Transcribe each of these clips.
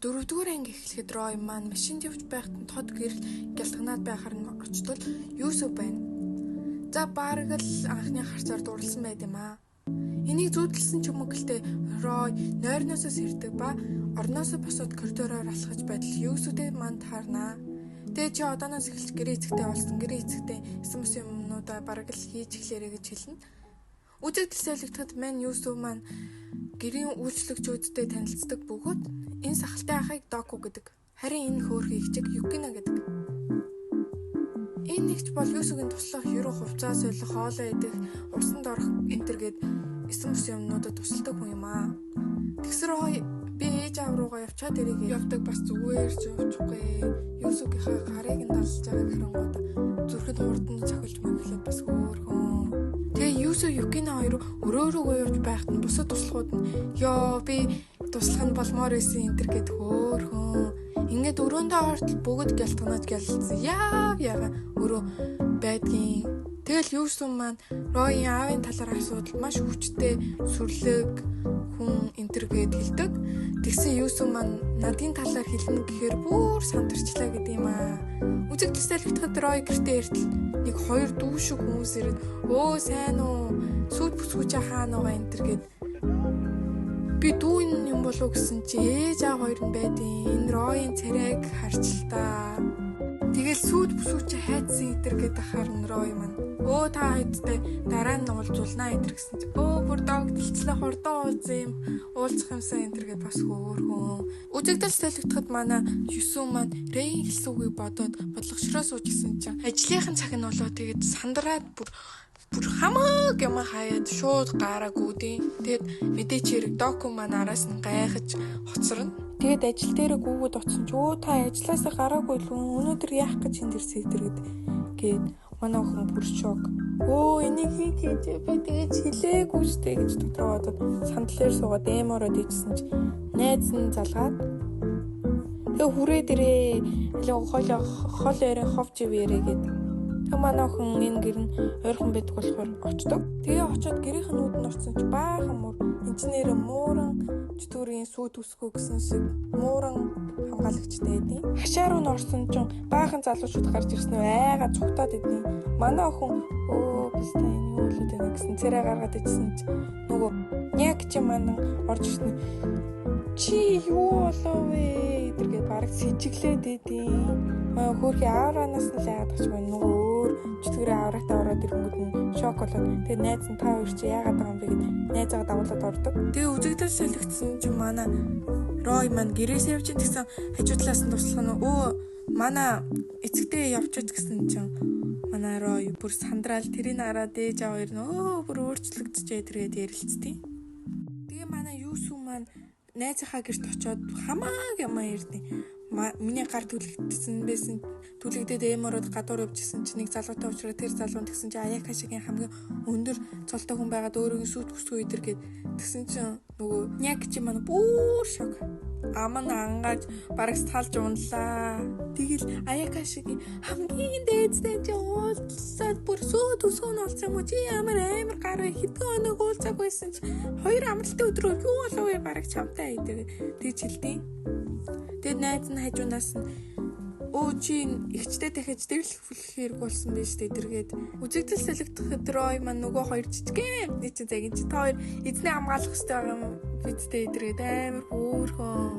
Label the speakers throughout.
Speaker 1: Дөрөвдүгээр анги эхлэхэд Рой маань машинд явж байхад тод гэрэл гялтганаад байхаар нь очтол Юсүф байна. За бараг л анхны харцаар дурлсан байд юм аа. Энийг зүүдэлсэн ч юм уу гэлтэй Рой нойрноосоо сэрдэг ба орноосоо босоод коридороор алхаж байтал Юсүфтэй манд харнаа. Тэгээ чи одооноос эхэлж гэрээ эцэгтэй болсон. Гэрээ эцэгтэй эсэн бус юмнуудаа бараг л хийж эхлээрэй гэж хэлнэ. Үзэгдэл солигдоход мань Юсүф маань гэрийн үйлчлэгчүүдтэй танилцдаг бөгөөд энэ сахалтай ахыг Доку гэдэг. Харин энэ хөөрхий ихчиг Юкина гэдэг. Энэ нэгч бол Юсүфийн туслах, ерөө хувцас солих, хоолоо идэх, усанд орох энтергээд эсэн бус юмнуудад тусалдаг хүн юм аа. Тэгсэр би ээж аав руугаа явчаад ирэх явдаг бас зүгээр ч явчихгүй. Юсүфийнхаа гарыг нь далж байгааг харангууд зүрхэд хурдан цохилж мэглээд бас хөөрхөн. Тэгээ Юсүф Юкина хоёр өрөөрөөгөө явж байхад нь бусад туслахууд нь ёо би туслах нь болмоор байсан энтер гэд хөөрхөн. Ингээд өрөөндөө ортол бүгд гялтганаж гялцсан. Яага өрөө байдгийн. Тэгэл Юсүф маань Роийн аавын талаар асуудал маш хүчтэй сүрлэг хүн энтер гэд хэлдэг. Тэгсэн Юсүф маань надын талаар хэлнэ гэхээр бүр сандарчлаа гэдэг юм аа. Үзэгдэл солигдоход Рой гэртээ иртэл нэг хоёр дүү шиг хүмүүс ирээд өө сайн уу сүйд бүсгүүч хаана байгаа энтер гэд би дүү юм болов гэсэн чи ээж аав хоёр нь байдیں۔ Энэ Роийн царайг харчлаа. Тэгэл сүйд бүсгүүч хайцсан энтер гэд харна Рой маань өө та хэдтэй дараа нь уулзуулнаа энтер гэсэн чи өө бүр догтлцлаа хурдан уулзах юмсан энтер гэд бас хөөрхөн. Үзэгдэл солигдоход манай Юсүф маань Рейн хэлсэн үгийг бодоод бодлогошроо суужсэн чинь ажлынхан цаг нь болоо тэгээд сандраад бүр хамааг юм хаяад шууд гараагүй дээ. Тэгэд мэдээч хэрэг Доку маань араас нь гайхаж хоцорно. Тэгэд ажил дээр гүгүүд утсан ч өө та ажилласаа гараагүй л өнөөдөр яах гэж энд ирсэн гэд манай охин бүр шок. Өө энийг хийж би тэгэж хэлээгүй штэ гэж дотроо бодоод сандлаар суугаад эмороод ичсэн чи найз нь залгаад тэгээ хүрээд ирээ хол ярэ ховж ивэрэ гэд. Тэг манай охин энэ гэр нь ойрхон байдаг болохоор очдог. Тэгээ очиод гэрийнхэн нүдэн орсон чи баахан мөр инженер мууран чөтгөрийн сүйт үсгүү гэсэн шиг мууран хамгаалагчтай байдیں۔ Хашаа руу н орсон ч баахан залуучууд гарч ирсэн үү айгаа цугтаад идیں۔ Манай охин өө бистэ энэ юу л үү гэсэн царай гаргаад ичсэн чи нөгөө яг чи манай орж ирсэн чи юу болов вэ гэдэргээ бараг сэжиглээд идیں۔ Хөөрхий авраанаас нь л яагаад очив нөгөө өөр чөтгөрийн аврагтаа ороод ирэнгүүт нь шок болоод тэгээ найз нь та хоёр чи яагаад байгаа юм бэ гэд найзаагаа дагуулад ордог. Тэгээ үзэгдэл солигдсон чи манай Рой маань гэрээс явж гэсэн хажуудлаас нь туслах нь өө манай эцэгтэй явчих гэсэн чинь манай Рой бүр сандраал тэрийг хараад ээж аваа хоёр нь бүр өөрчлөгдөж тэргээд ярилцтыг. Тэгээ манай Юсүф маань найзынхаа гэрт очиод хамааг юм ярьдیں۔ Миний гар түлэгдсэн байсан. Түлэгдээд эмороод гадуур явжсэн чинь нэг залуутай уулзраа тэр залуу тэгсэн чинь Аяка шигийн хамгийн өндөр цолтой хүн байгаад өөрийн сүт бүсгүй идэр гээд тэгсэн чинь нөгөө яг чи манай бүр шок. Аман ангааж бараг талж унлаа. Тэгэл Аяка шигийн хамгийн дээдтэй чи уулзаад бүр сүт бүсгүй нь олсон юм уу чи ямар гар вэ хэдэн өнөг уулзаг байсан чи хоёр амралтын өдрөөр юу болов вэ бараг чамтай идэр тэгж хэлдэг. Тэгээд найз нь хажуунаас нь өө чи ихчтэй дахиж дэрлэх хүлхээр болсон байж тэргээд үзэгдэл солигдоход Рой маань нөгөө хоёр жижигэн нэг чинь загин чи та хоёр эзний хамгаалах хэрэгтэй байгаа юм бидтэй тэргээд амар хөөрхөн.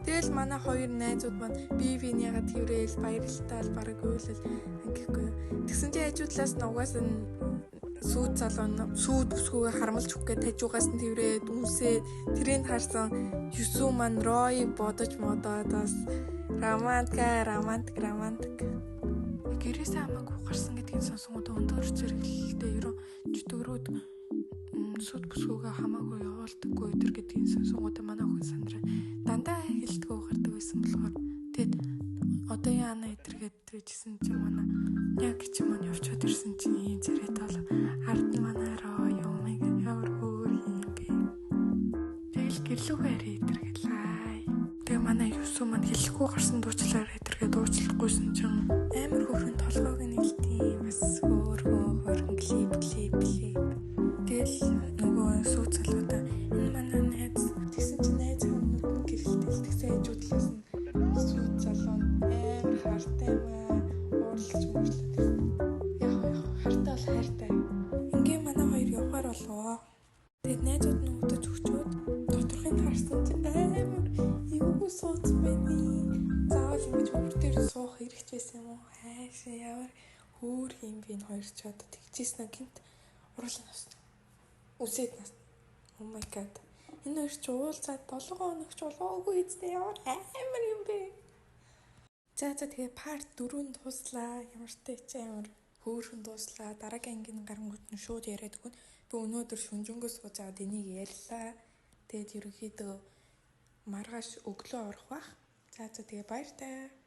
Speaker 1: Тэгэл манай хоёр найзууд маань бивинийга тэрэл баярлалтай бараг үйлэл ангихгүй. Тэгсэн чи хажуудлаас нь угаас нь сүйд залуу сүйд бүсгүйгээ харамлж өгөх гэж тажуугаас нь тэрээд үнсээ тэрийг харсан Юсүф маань Ройг бодож модоод бас романтик гэрээсээ хамаагүй гарсан гэдгийг сонсонгод өндөр зэрэглэлтэй ерөө чөтгөрүүд сүйд бүсгүйгээ хамаагүй явуулдаггүй өдр гэдгийг сонсонгод манай охин сандраа дандаа хэлдэггүй гардаг байсан болохоор тэгэд одоо яана эдэргээд тэгжсэн чи манай яг чи маань явчаад ирсэн чи ийм зэрэг тал ард нь манай Рой юм ямар хөөрхий юм бэ. Тэгэл гэрлүүгээр эдэргэлээ. Тэгээ манай Юсүф маань хэлэхгүй гарсан дуучлаар эдэргээ дуучлахгүйсэн чинь амар хөөрхөн толгойг нь хэлтий бас хөөрхөн клип. Тэгэл нөгөө сүүц залуудаа энэ манай найз тэгсэн чи найз хамнууд гэрэлтэй тэгсэн ээжүүд талаас нь сүйд залуу амар хартай юм аа. Уурлаж муурлаад. Яг хартай бол хайртай. Ингийн манай хоёр явахаар болов. Тэгэд найзууд нь өтөж өгчөөд доторхыг харсан чинь амар юу суудсан байны. Заавал ингэж өвөр дээр суух хэрэгтэй байсан юм уу? Хайшаа ямар хөөр юм бэ энэ хоёр ч одоо тэгчихсэн гинт уруулан авсан. Үсээд нас. Oh my god. Энэ хоёр ч уулзаад 7 хоногч болоогүй эцтэй ямар амар юм бэ? За тэгээ part 4-нд дуслаа. Ямар ч ч амар хөөрхөн дуслаа. Дараагийн ангийн гарангууд нь шууд яриад өгнө. Би өнөөдөр шүнжэнгөөс сууж аваад энийг ярьлаа. Тэгээд ерөнхийдөө маргааш өглөө орох бах. За тэгээ баяртай.